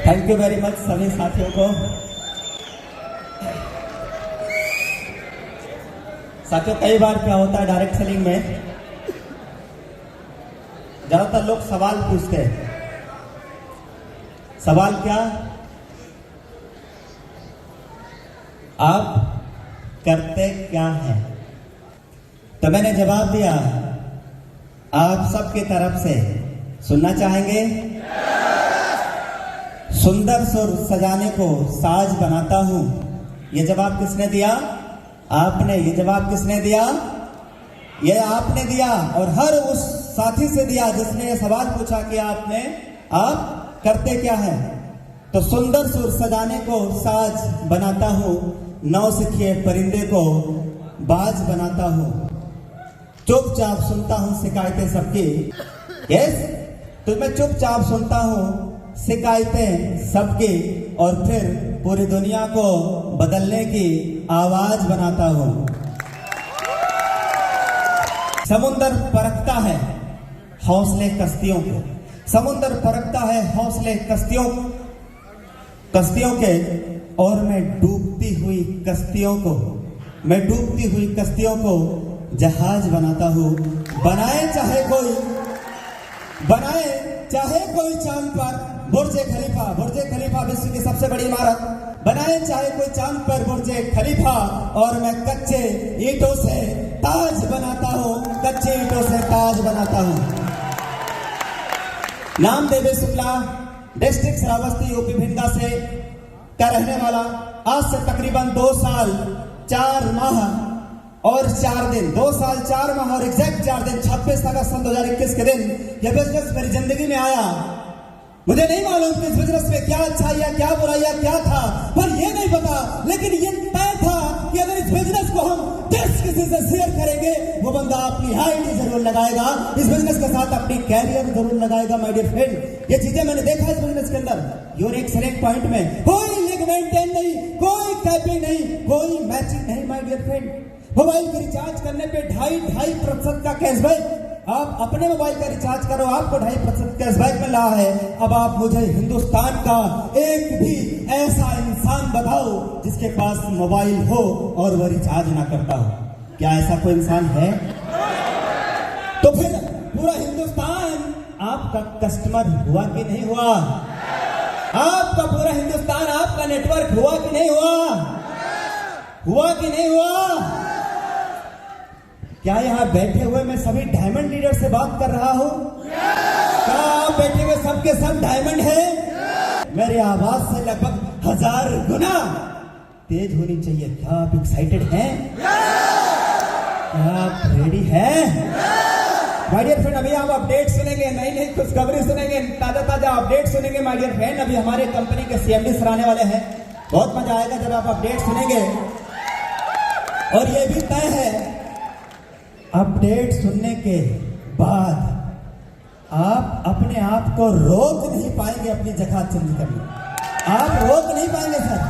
Thank you very much सभी साथियों को। साथियों, कई बार क्या होता है डायरेक्ट सेलिंग में, ज्यादातर लोग सवाल पूछते हैं। सवाल क्या? आप करते क्या हैं? तो मैंने जवाब दिया, आप सबकी तरफ से सुनना चाहेंगे? सुंदर सुर सजाने को साज बनाता हूं। यह जवाब किसने दिया? आपने। ये जवाब किसने दिया? ये आपने दिया। और हर उस साथी से दिया जिसने ये सवाल पूछा कि आप करते क्या हैं। तो सुंदर सुर सजाने को साज बनाता हूं, नौसिखिए परिंदे को बाज बनाता हूं, चुपचाप सुनता हूं शिकायतें सबकी। यस, तो मैं चुपचाप सुनता हूं शिकायतें सबकी और फिर पूरी दुनिया को बदलने की आवाज बनाता हूं। समुंदर परखता है हौसले कश्तियों को, समुंदर परखता है हौसले कश्तियों के, और मैं डूबती हुई कश्तियों को, मैं डूबती हुई कश्तियों को जहाज बनाता हूं। बनाए चाहे कोई चांद पर बुर्ज खलीफा विश्व की सबसे बड़ी इमारत, बनाए चाहे कोई चांद पर बुर्ज खलीफा, और मैं कच्चे ईंटों से ताज बनाता हूं, कच्चे ईंटों से ताज बनाता हूं। नाम देवे शुक्ला, डिस्ट्रिक्ट श्रावस्ती, यूपी भिंडा से का रहने वाला। आज से तकरीबन 2 साल 4 माह और 4 दिन, 2 साल 4 माह और एग्जैक्ट 4 दिन, 26 अगस्त सन 2021 के दिन यह बिजनेस मेरी जिंदगी में आया। मुझे नहीं मालूम कि इस बिजनेस में क्या अच्छाइयां, क्या बुराइयां, क्या था, पर यह नहीं पता, लेकिन ये तय था कि अगर इस बिजनेस को हम किसी से शेयर करेंगे, वो बंदा अपनी आईडी जरूर लगाएगा, इस बिजनेस के साथ अपनी कैरियर जरूर लगाएगा। माय डियर फ्रेंड, ये चीजें मैंने देखा इस बिजनेस के अंदर। यूनिक सेलेक्ट पॉइंट में कोई लिंक मेंटेन नहीं, कोई कैपिंग नहीं, कोई मैचिंग नहीं। माय डियर फ्रेंड, मोबाइल के रिचार्ज करने पे 2.5% का कैशबैक। आप अपने मोबाइल का रिचार्ज करो, आपको 2.5% कैशबैक मिल रहा है। अब आप मुझे हिंदुस्तान का एक भी ऐसा इंसान बताओ जिसके पास मोबाइल हो और वह रिचार्ज ना करता हो। क्या ऐसा कोई इंसान है? तो फिर पूरा हिंदुस्तान आपका कस्टमर हुआ कि नहीं हुआ? आपका पूरा हिंदुस्तान आपका नेटवर्क हुआ कि नहीं हुआ? हुआ कि नहीं हुआ? क्या यहां बैठे हुए मैं सभी डायमंड लीडर से बात कर रहा हूं? क्या आप बैठे हुए सबके सब डायमंड हैं? मेरी आवाज से लगभग 1000 गुना तेज होनी चाहिए। क्या आप एक्साइटेड हैं? क्या आप रेडी हैं? माय डियर फ्रेंड, अभी आप अपडेट सुनेंगे, नई नई खुशखबरी सुनेंगे, ताजा अपडेट सुनेंगे। माय डियर फ्रेंड, अभी हमारे कंपनी के सीएमडी सर आने वाले हैं। बहुत मजा आएगा जब आप अपडेट सुनेंगे। और ये भी तय है, अपडेट सुनने के बाद आप अपने आप को रोक नहीं पाएंगे अपनी जगह चेंज करने। आप रोक नहीं पाएंगे सर।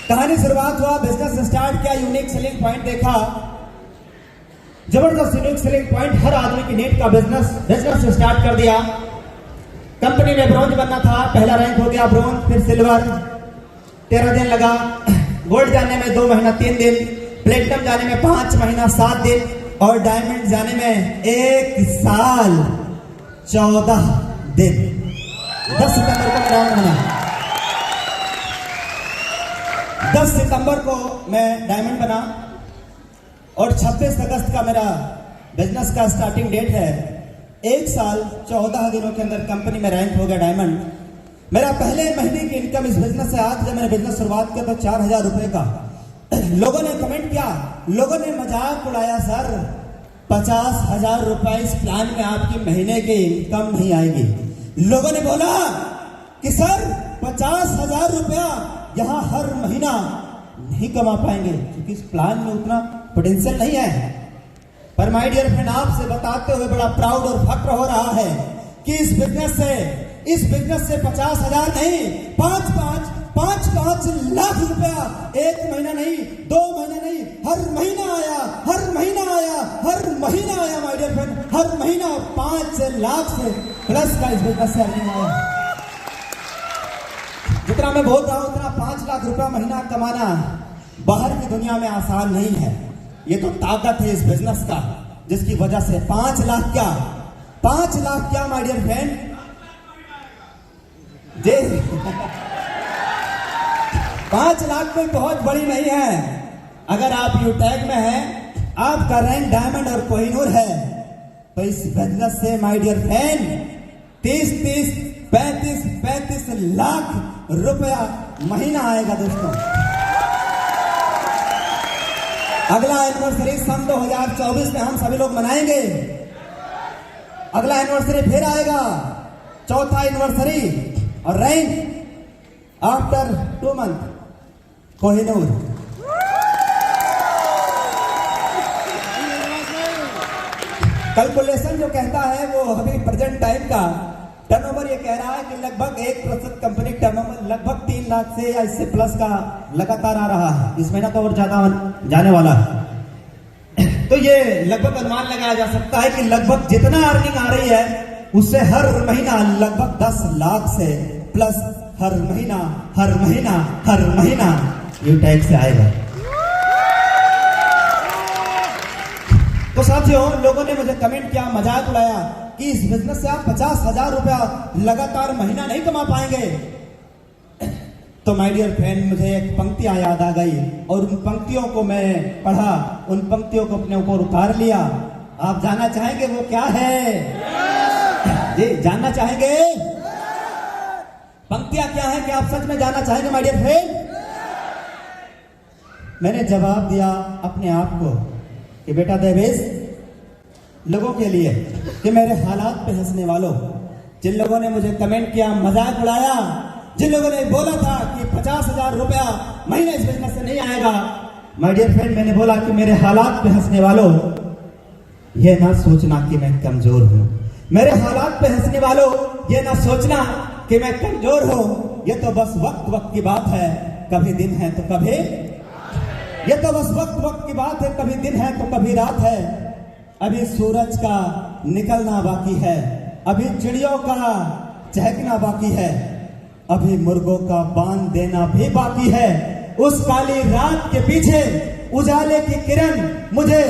कहानी शुरुआत हुआ, बिजनेस स्टार्ट किया, यूनिक सेलिंग पॉइंट देखा, जबरदस्त यूनिक सेलिंग पॉइंट, हर आदमी की नीड का बिजनेस स्टार्ट कर दिया। कंपनी में ब्रॉन्ज बनना था, पहला रैंक हो गया ब्रॉन्ज, फिर सिल्वर, 13 दिन लगा, गोल्ड जाने में 2 महीना 3 दिन, प्लेटिनम जाने में 5 महीना 7 दिन, और डायमंड जाने में 1 साल 14 दिन। 10 सितंबर को राउंड बना, 10 सितंबर को मैं डायमंड बना, और 26 अगस्त का मेरा बिजनेस का स्टार्टिंग डेट है। 1 साल 14 दिनों के अंदर कंपनी में रैंक हो गया डायमंड। मेरा पहले महीने की इनकम इस बिजनेस से, आज जब मैंने बिजनेस शुरुआत किया तो 4000 रुपए का। लोगों ने कमेंट किया, लोगों ने मजाक उड़ाया, सर 50,000 रुपए इस प्लान में आपकी महीने की इनकम नहीं आएगी। लोगों ने बोला कि सर 50,000 रुपया यहां हर महीना नहीं कमा पाएंगे क्योंकि इस प्लान में उतना पोटेंशियल नहीं है। पर माय डियर फ्रेंड, आपसे बताते हुए बड़ा प्राउड और फक्र हो रहा है कि इस बिजनेस से, इस बिजनेस से 50,000 नहीं, 5 लाख रुपया एक महीना नहीं, 2 महीने नहीं, हर महीना आया, हर महीना आया, हर महीना आया माय डियर फ्रेंड, हर महीना 5 लाख से प्लस का इस बिजनेस से अर्निंग आया। जितना मैं बोल रहा हूं उतना 5 लाख रुपया महीना कमाना बाहर की दुनिया में आसान नहीं है। ये तो ताकत है इस बिजनेस का, जिसकी वजह से 5 लाख क्या माय डियर फ्रेंड जी 5 लाख कोई बहुत बड़ी नहीं है। अगर आप यूटैग में हैं, आपका रैंक डायमंड और कोहिनूर है, तो इस बिजनेस से माय डियर फ्रेंड 35 लाख रुपया महीना आएगा दोस्तों। अगला एनिवर्सरी सन 2024 में हम सभी लोग मनाएंगे। अगला एनिवर्सरी फिर आएगा, चौथा एनिवर्सरी, और rank after 2 month Kohinoor. Calculation जो कहता है वो अभी प्रेजेंट टाइम का टर्नओवर ये कह रहा है कि लगभग 1% कंपनी टर्नओवर लगभग 3 लाख से या इससे प्लस का लगातार आ रहा है। इस महीना तो और ज्यादा जाने वाला है। तो ये लगभग अनुमान लगाया जा सकता है कि लगभग जितना अर्निंग आ रही है उससे हर महीना लगभग 10 लाख से प्लस हर महीना यूटैग से आएगा। तो साथियों, लोगों ने मुझे कमेंट किया, मजाक उड़ाया कि इस बिजनेस से आप 50,000 रुपया लगातार महीना नहीं कमा पाएंगे। तो माय डियर फ्रेंड, मुझे एक पंक्तियां याद आ गई और उन पंक्तियों को मैं पढ़ा, उन पंक्तियों को अपने ऊपर उतार लिया। आप जानना चाहेंगे वो क्या है? जी जानना चाहेंगे? पंक्तियां क्या है कि आप सच में जानना चाहेंगे माय डियर फ्रेंड? मैंने जवाब दिया अपने आप को कि बेटा देवेश, लोगों के लिए, कि मेरे हालात पे हंसने वालों, जिन लोगों ने मुझे कमेंट किया, मजाक उड़ाया, जिन लोगों ने बोला था कि 50,000 रुपया महीने इस बिजनेस से नहीं आएगा, माय डियर फ्रेंड, मैंने बोला कि मेरे हालात पे हंसने वालों, ये ना सोचना कि मैं कमजोर हूं। मेरे हालात पे हंसने वालों, ये ना सोचना कि मैं कमजोर हूं। ये तो बस वक्त की बात है, कभी दिन है तो कभी, ये तो बस वक्त की बात है, कभी दिन है तो कभी रात है। अभी सूरज का निकलना बाकी है, अभी चिड़ियों का चहकना बाकी है, अभी मुर्गों का बांध देना भी बाकी है। उस काली रात के पीछे उजाले की किरण मुझे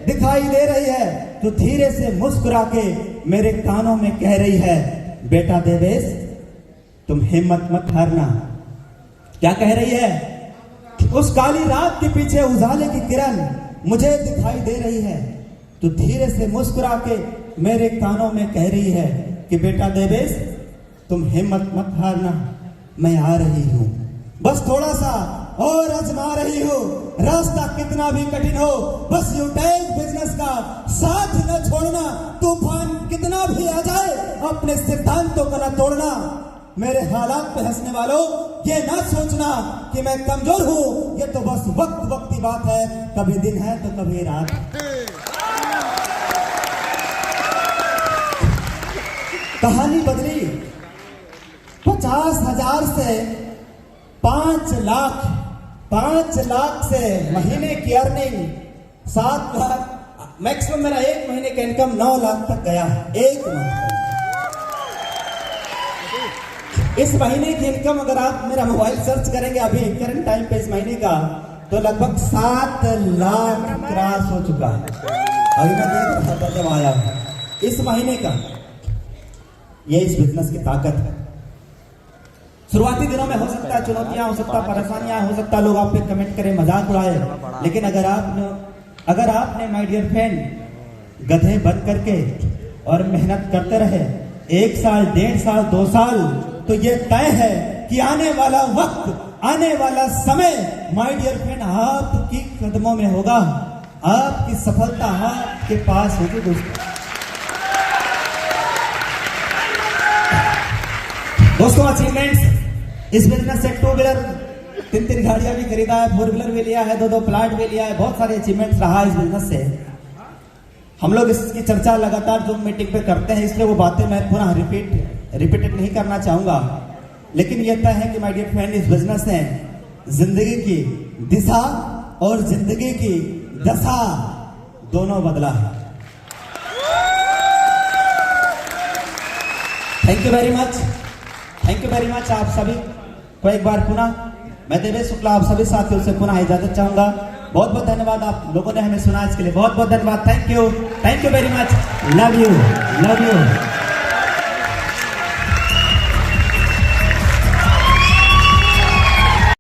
दिखाई दे रही है, जो धीरे से मुस्कुरा के मेरे कानों में कह रही है, बेटा देवेश, तुम हिम्मत मत हारना। क्या कह रही है? उस काली रात के पीछे उजाले की किरण मुझे दिखाई दे रही है, तो धीरे से मुस्कुरा के मेरे कानों में कह रही है कि बेटा देवेश, तुम हिम्मत मत हारना, मैं आ रही हूं, बस थोड़ा सा और आजमा रही हूं। रास्ता कितना भी कठिन हो, बस यूटैग बिजनेस का साथ न छोड़ना। तूफान कितना भी आ जाए, अपने सिद्धांतों को न तोड़ना। मेरे हालात पे हंसने वालों, ये ना सोचना कि मैं कमजोर हूं। ये तो बस वक्त की बात है, कभी दिन है तो कभी रात। कहानी बदली 50,000 से 5 लाख, 5 लाख से महीने की अर्निंग 7 लाख, मैक्सिमम मेरा एक महीने का इनकम 9 लाख तक गया है एक महीने। इस महीने की इनकम अगर आप मेरा मोबाइल सर्च करेंगे अभी करंट टाइम पे इस महीने का, तो लगभग 7 लाख क्रॉस हो चुका है। अभी मैं देख रहा था जब आया इस महीने का। ये इस बिजनेस की ताकत है। शुरुआती दिनों में हो सकता है चुनौतियां, हो सकता है परेशानियां, हो सकता है लोग आप पे कमेंट करें, मजाक उड़ाए, लेकिन अगर आपने माय डियर फ्रेंड गधे बन करके और मेहनत करते रहे 1 साल, 1.5 साल, 2 साल, तो ये तय है कि आने वाला वक्त, आने वाला समय माय डियर फ्रेंड आपकी कदमों में होगा। आपकी सफलता आपके पास होगी दोस्तों। अचीवमेंट्स इस बिजनेस से 2 व्हीलर 3 गाड़ियां भी खरीदा है, 4 व्हीलर भी लिया है, 2 प्लाट भी लिया है, बहुत सारे अचीवमेंट्स रहा है इस बिजनेस से। हम लोग इसकी चर्चा लगातार जूम मीटिंग पे करते हैं, इसलिए वो बातें मैं पुनः रिपीट रिपीटेड नहीं करना चाहूंगा, लेकिन यह तय है कि माय डियर फ्रेंड, इस बिजनेस ने जिंदगी की दिशा और जिंदगी की दशा दोनों बदला है। Thank you very much, thank you very much. आप सभी को एक बार पुनः मैं देवेश शुक्ला आप सभी साथियों से पुनः इजाजत चाहूंगा। बहुत बहुत धन्यवाद, आप लोगों ने हमें सुना, इसके लिए बहुत बहुत धन्यवाद। Thank you very much. Love you.